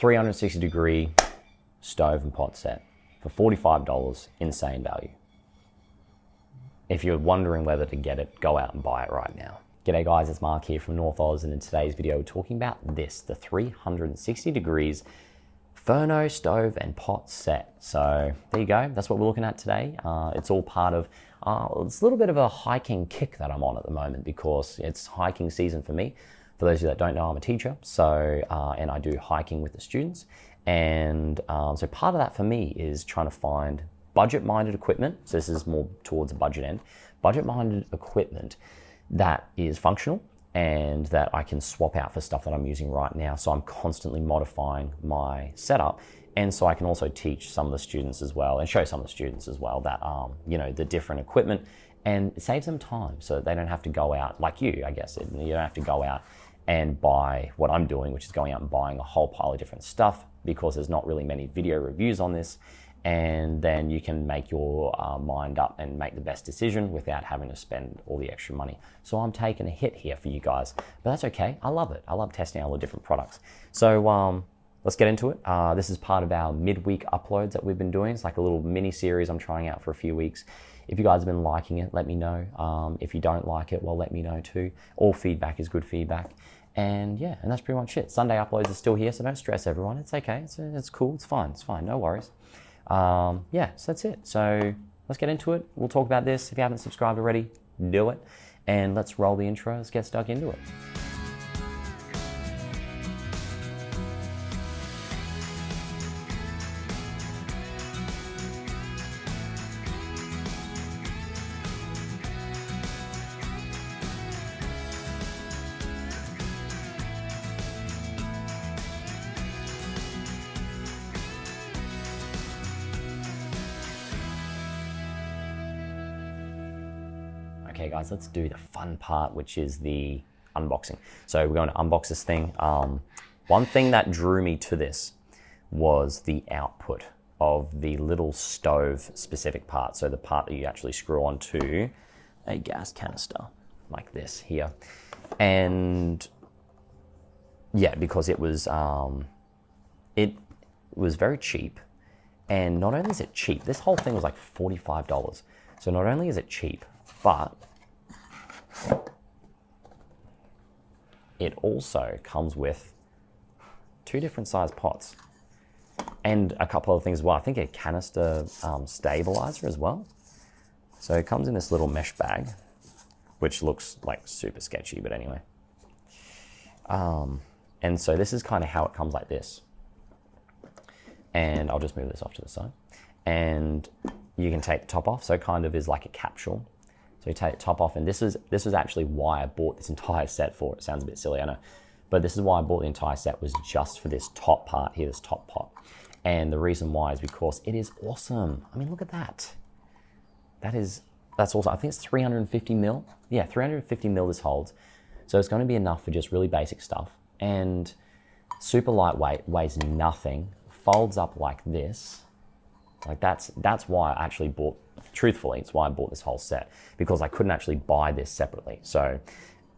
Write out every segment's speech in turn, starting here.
360-degree stove and pot set for $45, insane value. If you're wondering whether to get it, go out and buy it right now. G'day guys, it's Mark here from North Oz, and in today's video we're talking about this, the 360 degrees Furno stove and pot set. So there you go, that's what we're looking at today. It's all part of, it's a little bit of a hiking kick that I'm on at the moment because it's hiking season for me. For those of you that don't know, I'm a teacher, so and I do hiking with the students. And so part of that for me is trying to find budget-minded equipment. So this is more towards a budget end. Budget-minded equipment that is functional and that I can swap out for stuff that I'm using right now. So I'm constantly modifying my setup. And so I can also teach some of the students as well and show some of the students as well that, you know, the different equipment, and it saves them time so that they don't have to go out like you, I guess. You don't have to go out and buy what I'm doing, which is going out and buying a whole pile of different stuff because there's not really many video reviews on this. And then you can make your mind up and make the best decision without having to spend all the extra money. So I'm taking a hit here for you guys, but that's okay. I love it. I love testing all the different products. So let's get into it. This is part of our midweek uploads that we've been doing. It's like a little mini series I'm trying out for a few weeks. If you guys have been liking it, let me know. If you don't like it, well, let me know too. All feedback is good feedback. And yeah, and that's pretty much it. Sunday uploads are still here, so don't stress everyone. It's okay, it's cool, it's fine, no worries. Yeah, so that's it. So let's get into it. We'll talk about this. If you haven't subscribed already, do it. And let's roll the intro. Let's get stuck into it. Okay guys, let's do the fun part, which is the unboxing. So we're going to unbox this thing. One thing that drew me to this was the output of the little stove specific part. So the part that you actually screw onto a gas canister like this here. And yeah, because it was very cheap. And not only is it cheap, this whole thing was like $45. So not only is it cheap, but it also comes with two different size pots and a couple of things as well. I think a canister stabilizer as well. So it comes in this little mesh bag, which looks like super sketchy, but anyway. And so this is kind of how it comes like this. And I'll just move this off to the side. And you can take the top off, so it kind of is like a capsule. So you take the top off, and this was actually why I bought this entire set for. It sounds a bit silly, I know. But this is why I bought the entire set, was just for this top part here, this top pot. And the reason why is because it is awesome. I mean, look at that. That's awesome. I think it's 350 mil. Yeah, 350 mil this holds. So it's going to be enough for just really basic stuff. And super lightweight, weighs nothing, folds up like this. Like that's why I actually bought, truthfully, it's why I bought this whole set, because I couldn't actually buy this separately. So,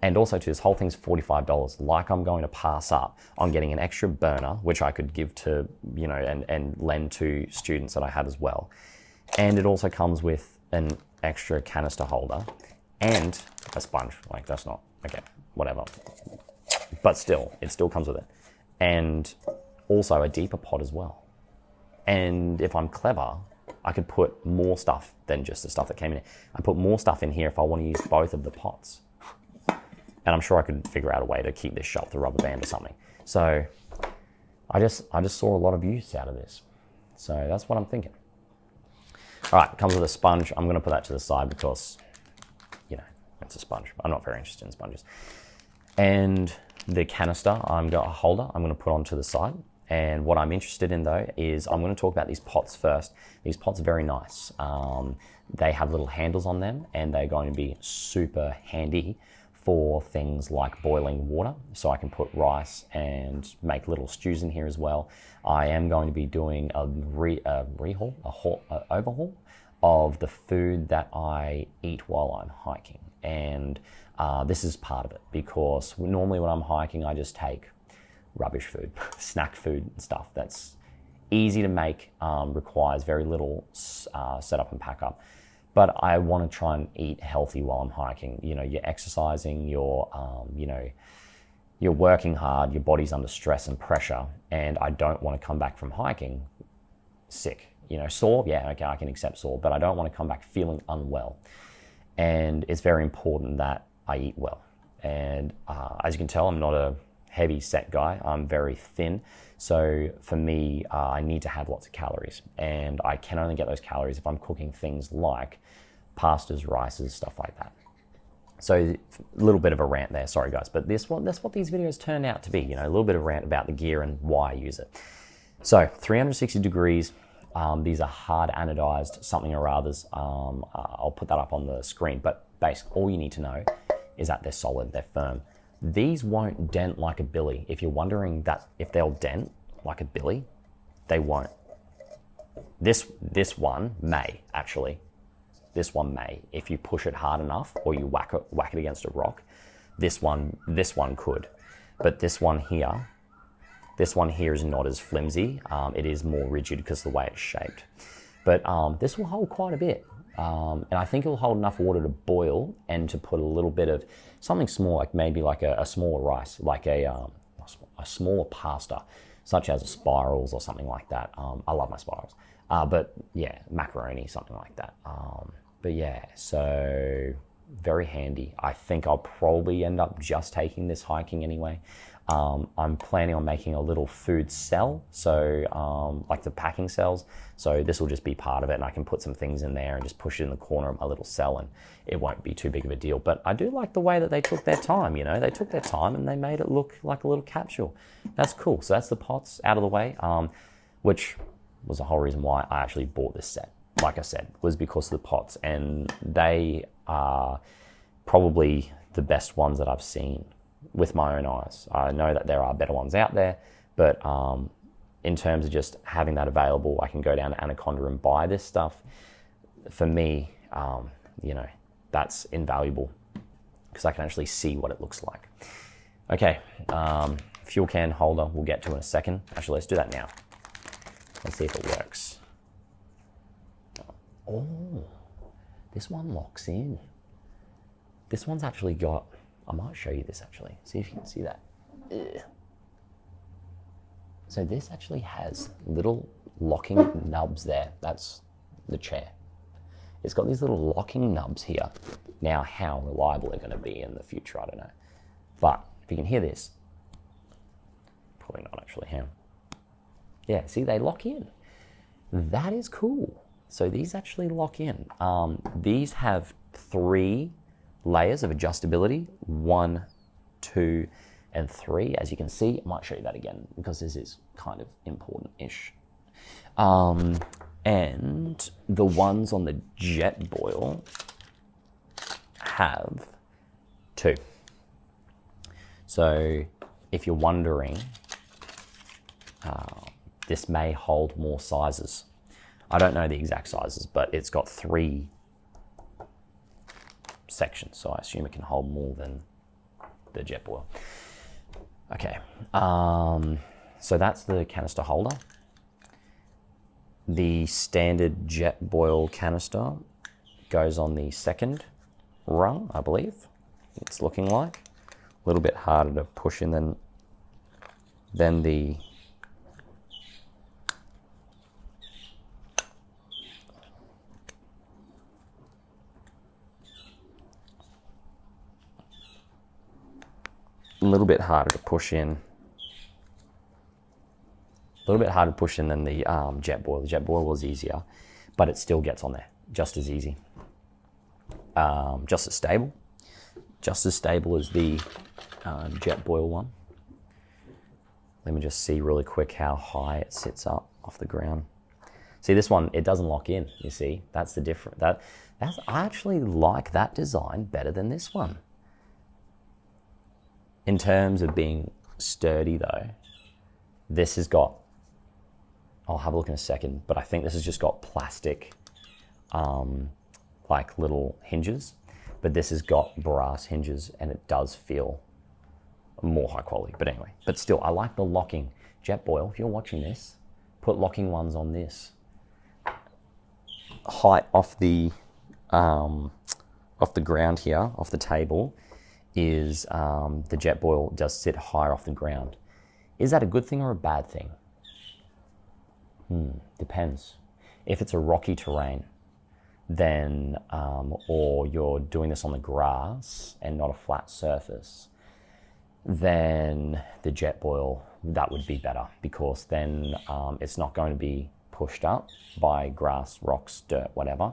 and also too, this whole thing's $45. Like I'm going to pass up on getting an extra burner, which I could give to, you know, and lend to students that I had as well. And it also comes with an extra canister holder and a sponge. Like that's not, okay, whatever. But still, it still comes with it. And also a deeper pot as well. And if I'm clever, I could put more stuff than just the stuff that came in. I put more stuff in here if I want to use both of the pots. And I'm sure I could figure out a way to keep this shut with a rubber band or something. So I just saw a lot of use out of this. So that's what I'm thinking. All right, it comes with a sponge. I'm going to put that to the side because, you know, it's a sponge. I'm not very interested in sponges. And the canister, I've got a holder I'm going to put onto the side. And what I'm interested in though is I'm going to talk about these pots first. These pots are very nice. They have little handles on them and they're going to be super handy for things like boiling water. So I can put rice and make little stews in here as well. I am going to be doing an overhaul of the food that I eat while I'm hiking. And this is part of it because normally when I'm hiking, I just take rubbish food, snack food and stuff that's easy to make, requires very little setup and pack up. But I want to try and eat healthy while I'm hiking. You know, you're exercising, you're working hard, your body's under stress and pressure, and I don't want to come back from hiking sick. You know, sore, yeah, okay, I can accept sore, but I don't want to come back feeling unwell. And it's very important that I eat well. And as you can tell, I'm not a heavy set guy. I'm very thin. So for me, I need to have lots of calories. And I can only get those calories if I'm cooking things like pastas, rices, stuff like that. So a little bit of a rant there, sorry guys, but that's what these videos turn out to be, you know, a little bit of rant about the gear and why I use it. So 360 degrees, these are hard anodized something or others. I'll put that up on the screen, but basically all you need to know is that they're solid, they're firm. These won't dent like a billy. If you're wondering that if they'll dent like a billy, they won't. This one may, actually. This one may. If you push it hard enough or you whack it against a rock, this one could. But this one here is not as flimsy. It is more rigid because of the way it's shaped. But this will hold quite a bit. And I think it'll hold enough water to boil and to put a little bit of something small, like maybe like a smaller rice, like a smaller pasta, such as spirals or something like that. I love my spirals. But yeah, macaroni, something like that. But yeah, so very handy. I think I'll probably end up just taking this hiking anyway. I'm planning on making a little food cell, so like the packing cells. So this will just be part of it, and I can put some things in there and just push it in the corner of my little cell, and it won't be too big of a deal. But I do like the way that they took their time, you know, they took their time and they made it look like a little capsule. That's cool. So that's the pots out of the way, which was the whole reason why I actually bought this set. Like I said, was because of the pots, and they are probably the best ones that I've seen with my own eyes. I know that there are better ones out there, but in terms of just having that available, I can go down to Anaconda and buy this stuff. For me, you know, that's invaluable because I can actually see what it looks like. Okay, fuel can holder we'll get to in a second. Actually, let's do that now. Let's see if it works. Oh, this one locks in. This one's actually got, I might show you this actually. See if you can see that. Ugh. So this actually has little locking nubs there. That's the chair. It's got these little locking nubs here. Now, how reliable they're going to be in the future, I don't know. But if you can hear this, probably not actually. How? Yeah, see, they lock in. That is cool. So these actually lock in. These have 3 layers of adjustability, 1, 2, and 3. As you can see, I might show you that again because this is kind of important-ish. And the ones on the jet boil have 2. So if you're wondering, this may hold more sizes. I don't know the exact sizes, but it's got 3 sections, so I assume it can hold more than the jet boil. Okay, so that's the canister holder. The standard jet boil canister goes on the 2nd rung, I believe. It's looking like a little bit harder to push in than the a little bit harder to push in. A little bit harder to push in than the jet boil. The jet boil was easier, but it still gets on there just as easy. Just as stable. Just as stable as the jet boil one. Let me just see really quick how high it sits up off the ground. See, this one, it doesn't lock in, you see. That's the difference. I actually like that design better than this one. In terms of being sturdy though, this has got, I'll have a look in a second, but I think this has just got plastic, like little hinges, but this has got brass hinges and it does feel more high quality. But anyway, but still, I like the locking. Jetboil, if you're watching this, put locking ones on this. Height off the ground here, off the table, is the Jetboil does sit higher off the ground. Is that a good thing or a bad thing? Depends. If it's a rocky terrain, then, or you're doing this on the grass and not a flat surface, then the Jetboil, that would be better, because then it's not going to be pushed up by grass, rocks, dirt, whatever.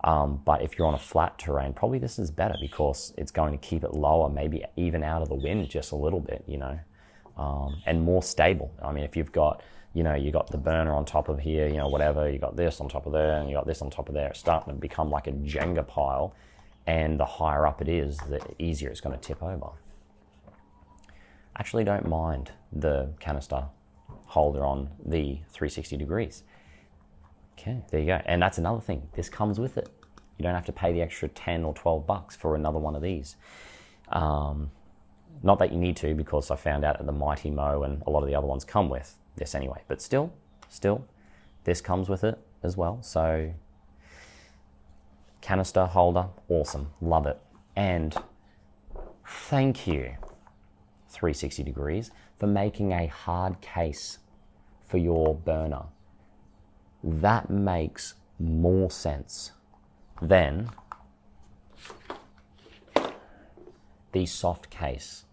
But if you're on a flat terrain, probably this is better, because it's going to keep it lower, maybe even out of the wind just a little bit, you know, and more stable. I mean, if you've got, you know, you got the burner on top of here, you know, whatever, you got this on top of there, and you got this on top of there, it's starting to become like a Jenga pile, and the higher up it is, the easier it's going to tip over. Actually don't mind the canister holder on the 360 degrees. Okay, there you go. And that's another thing. This comes with it. You don't have to pay the extra 10 or 12 bucks for another one of these. Not that you need to, because I found out that the Mighty Mo and a lot of the other ones come with this anyway. But still, this comes with it as well. So, canister holder, awesome. Love it. And thank you, 360 degrees, for making a hard case for your burner. That makes more sense than the soft case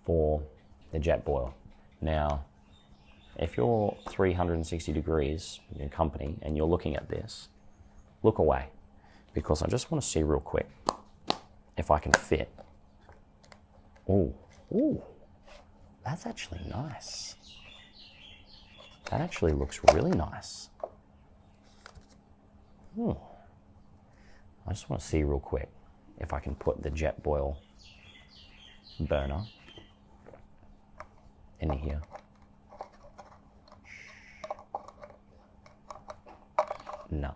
for the Jetboil. Now, if you're 360 degrees in your company and you're looking at this, look away, because I just want to see real quick if I can fit. Ooh, that's actually nice. That actually looks really nice. I just want to see real quick if I can put the Jetboil burner in here. No,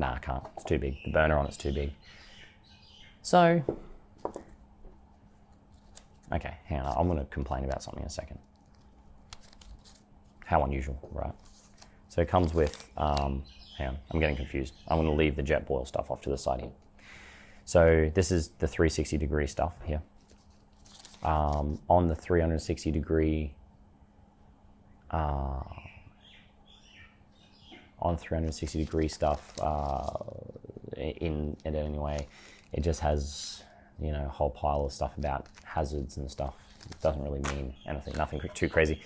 I can't. It's too big. The burner on it's too big. So, okay, hang on. I'm going to complain about something in a second. How unusual, right? So it comes with, hang on, I'm getting confused. I'm going to leave the Jetboil stuff off to the side here. So this is the 360 degree stuff here. On the 360 degree, on 360 degree stuff, in it anyway, it just has, you know, a whole pile of stuff about hazards and stuff. It doesn't really mean anything, nothing too crazy.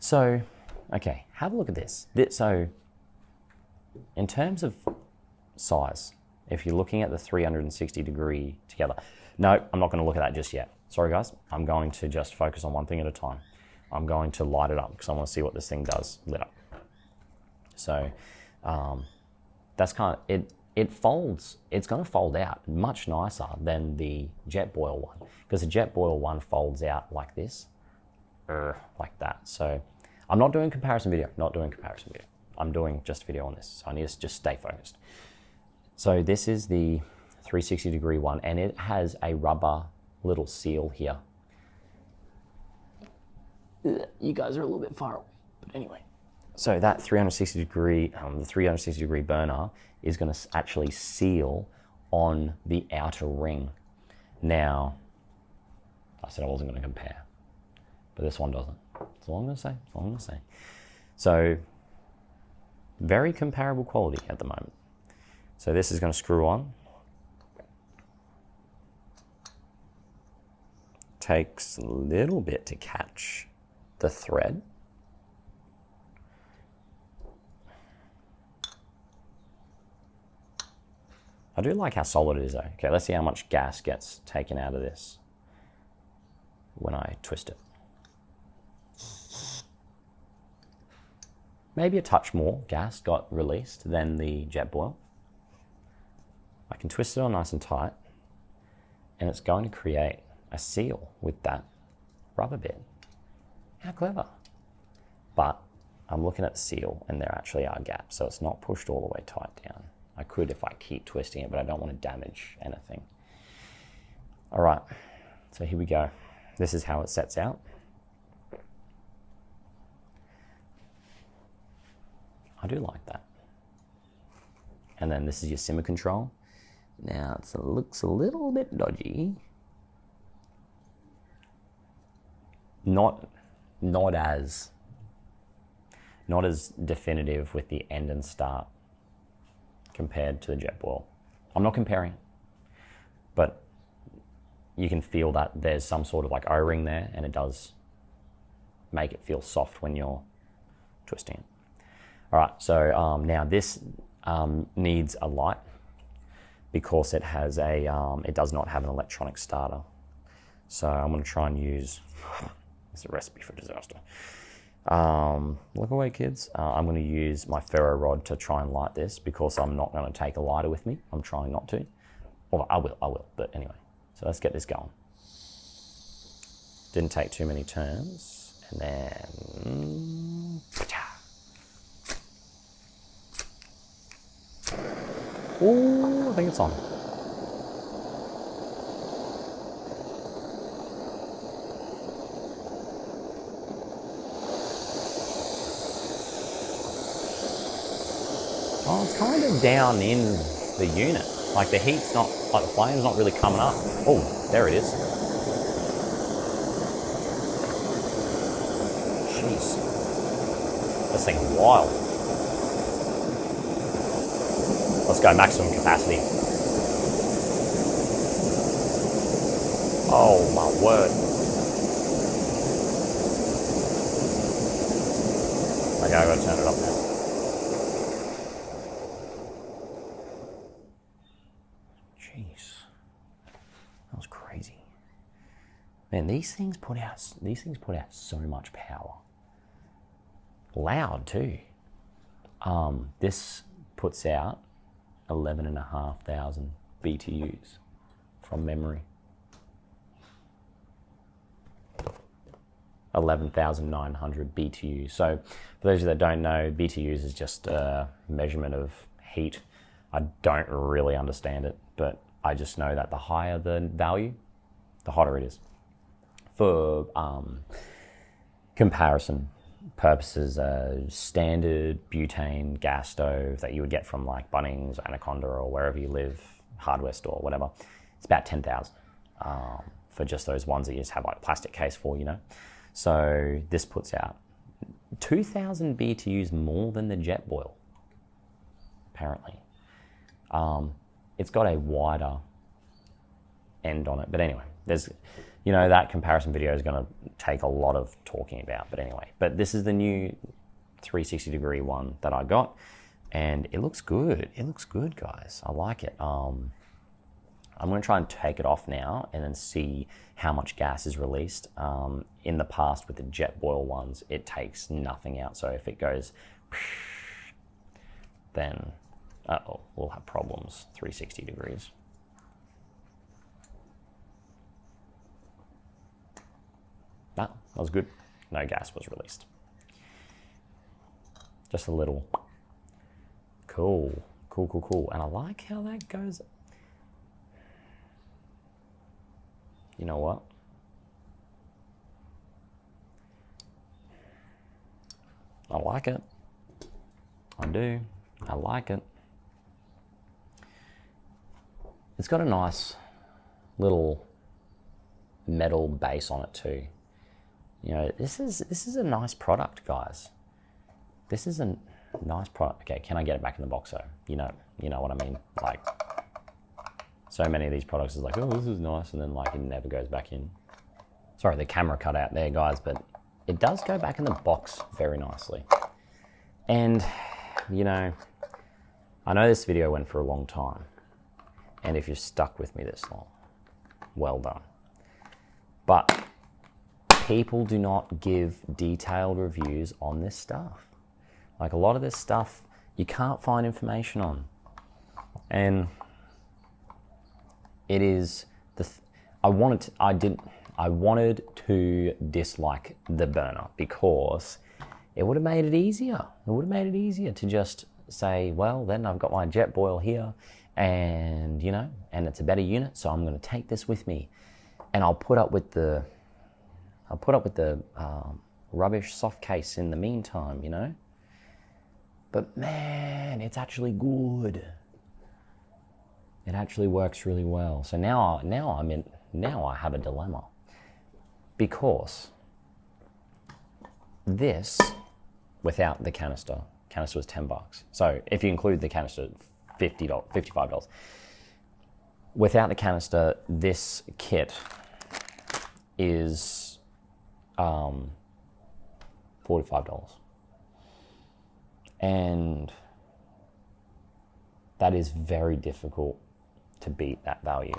So, okay, have a look at this. So, in terms of size, if you're looking at the 360 degree together, no, I'm not going to look at that just yet. Sorry guys, I'm going to just focus on one thing at a time. I'm going to light it up because I want to see what this thing does lit up. So, that's kind of, it folds, it's going to fold out much nicer than the Jetboil one, because the Jetboil one folds out like this. Like that. So I'm not doing comparison video, I'm doing just video on this, so I need to just stay focused. So this is the 360 degree one, and it has a rubber little seal here. You guys are a little bit far away, but anyway. So that 360 degree, the 360 degree burner is going to actually seal on the outer ring. Now, I said I wasn't going to compare, but this one doesn't. That's all I'm going to say. So, very comparable quality at the moment. So this is going to screw on. Takes a little bit to catch the thread. I do like how solid it is though. Okay, let's see how much gas gets taken out of this when I twist it. Maybe a touch more gas got released than the Jetboil. I can twist it on nice and tight, and it's going to create a seal with that rubber bit. How clever. But I'm looking at the seal, and there actually are gaps, so it's not pushed all the way tight down. I could if I keep twisting it, but I don't want to damage anything. All right, so here we go. This is how it sets out. I do like that. And then this is your simmer control. Now it looks a little bit dodgy. Not as definitive with the end and start compared to the Jetboil. I'm not comparing, but you can feel that there's some sort of like O-ring there, and it does make it feel soft when you're twisting it. All right, so now this needs a light because it has it does not have an electronic starter. So I'm going to try and use, it's a recipe for disaster. Look away, kids. I'm going to use my ferro rod to try and light this because I'm not going to take a lighter with me. I'm trying not to. Well, I will, but anyway. So let's get this going. Didn't take too many turns. And then... Oh, I think it's on. Oh, it's kind of down in the unit. Like the heat's not, like the flame's not really coming up. Oh, there it is. Jeez. This thing's wild. Let's go maximum capacity. Oh my word. Okay, I've got to turn it up now. Jeez. That was crazy. Man, these things put out so much power. Loud too. This puts out 11,500 BTUs from memory. 11,900 BTUs. So for those of you that don't know, BTUs is just a measurement of heat. I don't really understand it, but I just know that the higher the value, the hotter it is. For comparison purposes, a standard butane gas stove that you would get from like Bunnings, Anaconda, or wherever you live, hardware store, whatever, it's about 10,000 for just those ones that you just have like a plastic case for, you know. So this puts out 2,000 BTUs more than the Jetboil, apparently. It's got a wider end on it, but anyway, there's, you know, that comparison video is going to take a lot of talking about, but anyway. But this is the new 360 degree one that I got, and it looks good. It looks good, guys. I like it. I'm going to try and take it off now and then see how much gas is released. In the past with the Jetboil ones, it takes nothing out. So if it goes, then we'll have problems. 360 degrees. No, that was good. No gas was released. Just a little. Cool. And I like how that goes. You know what? I like it. I do. I like it. It's got a nice little metal base on it too. You know, this is a nice product, guys. This is a nice product. Okay, can I get it back in the box though? You know what I mean? Like, so many of these products is like, oh, this is nice, and then like it never goes back in. Sorry, the camera cut out there, guys, but it does go back in the box very nicely. And, you know, I know this video went for a long time, and if you've stuck with me this long, well done. But people do not give detailed reviews on this stuff. Like a lot of this stuff, you can't find information on. And it is I wanted to dislike the burner because it would have made it easier. It would have made it easier to just say, well, then I've got my Jetboil here, and you know, and it's a better unit, so I'm going to take this with me. And I'll put up with the rubbish soft case in the meantime, you know. But man, it's actually good. It actually works really well. So now I have a dilemma, because this, without the canister was $10. So if you include the canister, $55. Without the canister, this kit is $45. And that is very difficult to beat that value.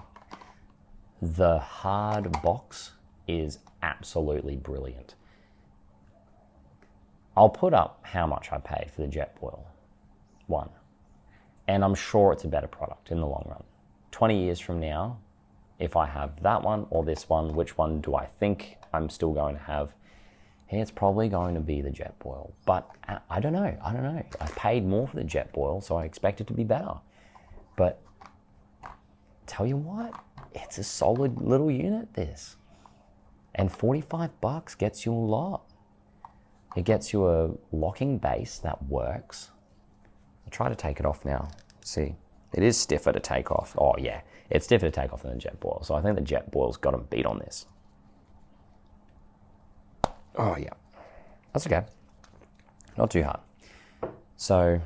The hard box is absolutely brilliant. I'll put up how much I paid for the Jetboil one, and I'm sure it's a better product in the long run. 20 years from now, if I have that one or this one, which one do I think I'm still going to have? It's probably going to be the Jetboil, but I don't know. I paid more for the Jetboil, so I expect it to be better. But tell you what, it's a solid little unit, this. And $45 gets you a lot. It gets you a locking base that works. I'll try to take it off now. See, it is stiffer to take off. Oh yeah, it's stiffer to take off than the Jetboil. So I think the Jetboil's got them beat on this. Oh yeah, that's okay. Not too hard. So,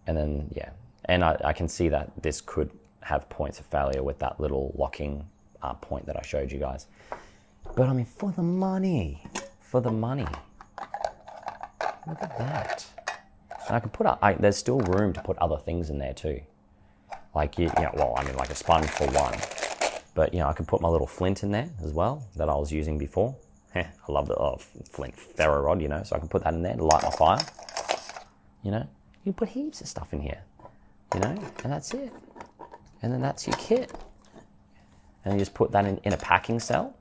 and then yeah, and I can see that this could have points of failure with that little locking point that I showed you guys. But I mean, for the money, look at that. And I can put there's still room to put other things in there too. Like, well, I mean like a sponge for one. But, I could put my little flint in there as well that I was using before. I love the flint ferro rod, so I can put that in there to light my fire. You can put heaps of stuff in here, and that's it. And then that's your kit. And you just put that in a packing cell.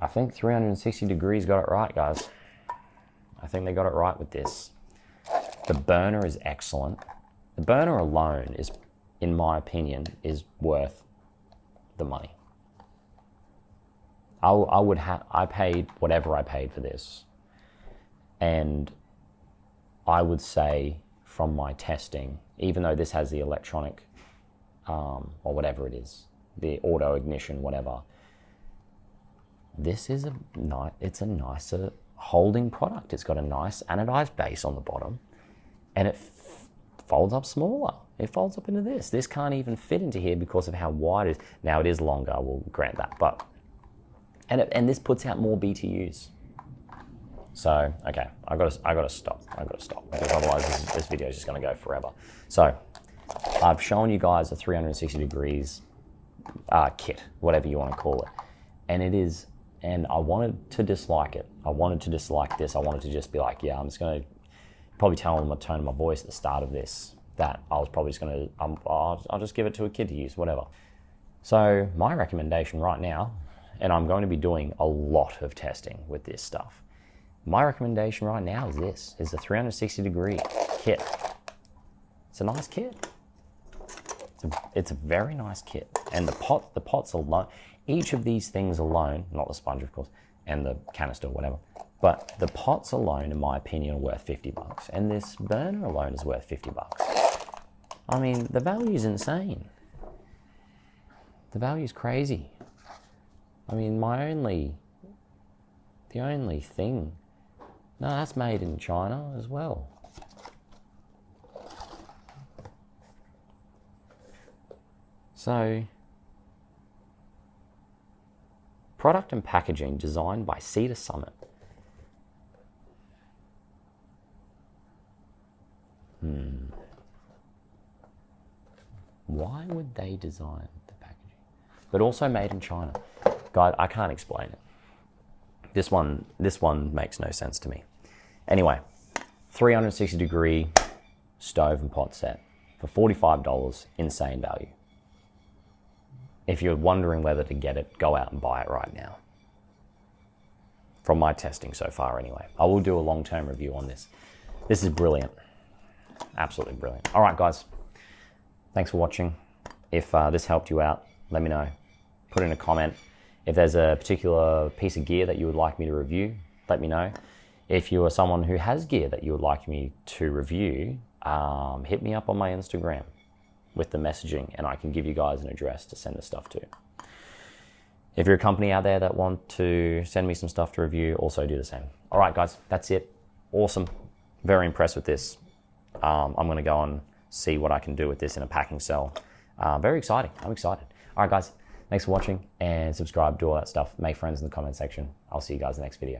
I think 360 Degrees got it right, guys. I think they got it right with this. The burner is excellent. The burner alone is, in my opinion, is worth the money. I paid whatever I paid for this. And I would say from my testing, even though this has the electronic, or whatever it is, the auto ignition, whatever, this is it's a nicer holding product. It's got a nice anodized base on the bottom, and it folds up smaller. It folds up into this. This can't even fit into here because of how wide it is. Now it is longer, I will grant that, but and this puts out more BTUs. So okay, I gotta stop because otherwise this video is just gonna go forever. So I've shown you guys a 360 degrees kit, whatever you want to call it, and it is. And I wanted to dislike it. I wanted to dislike this. I wanted to just be like, yeah, I'm just going to probably tell them the tone of my voice at the start of this that I was probably just going to, I'll just give it to a kid to use, whatever. So my recommendation right now, and I'm going to be doing a lot of testing with this stuff. My recommendation right now is this, is the 360 degree kit. It's a nice kit. It's a very nice kit. And the pots alone, each of these things alone, not the sponge of course, and the canister, whatever, but the pots alone, in my opinion, are worth $50. And this burner alone is worth $50. I mean, the value is insane. The value is crazy. I mean, the only thing, no, that's made in China as well. So, product and packaging designed by Cedar Summit. Why would they design the packaging? But also made in China. Guys, I can't explain it. This one makes no sense to me. Anyway, 360 degree stove and pot set for $45, insane value. If you're wondering whether to get it, go out and buy it right now. From my testing so far anyway. I will do a long-term review on this. This is brilliant. Absolutely brilliant. All right, guys. Thanks for watching. If this helped you out, let me know. Put in a comment. If there's a particular piece of gear that you would like me to review, let me know. If you are someone who has gear that you would like me to review, hit me up on my Instagram with the messaging and I can give you guys an address to send the stuff to. If you're a company out there that want to send me some stuff to review, also do the same. All right, guys, that's it. Awesome. Very impressed with this. I'm going to go and see what I can do with this in a packing cell. Very exciting. I'm excited. All right, guys, thanks for watching and subscribe, do all that stuff. Make friends in the comment section. I'll see you guys in the next video.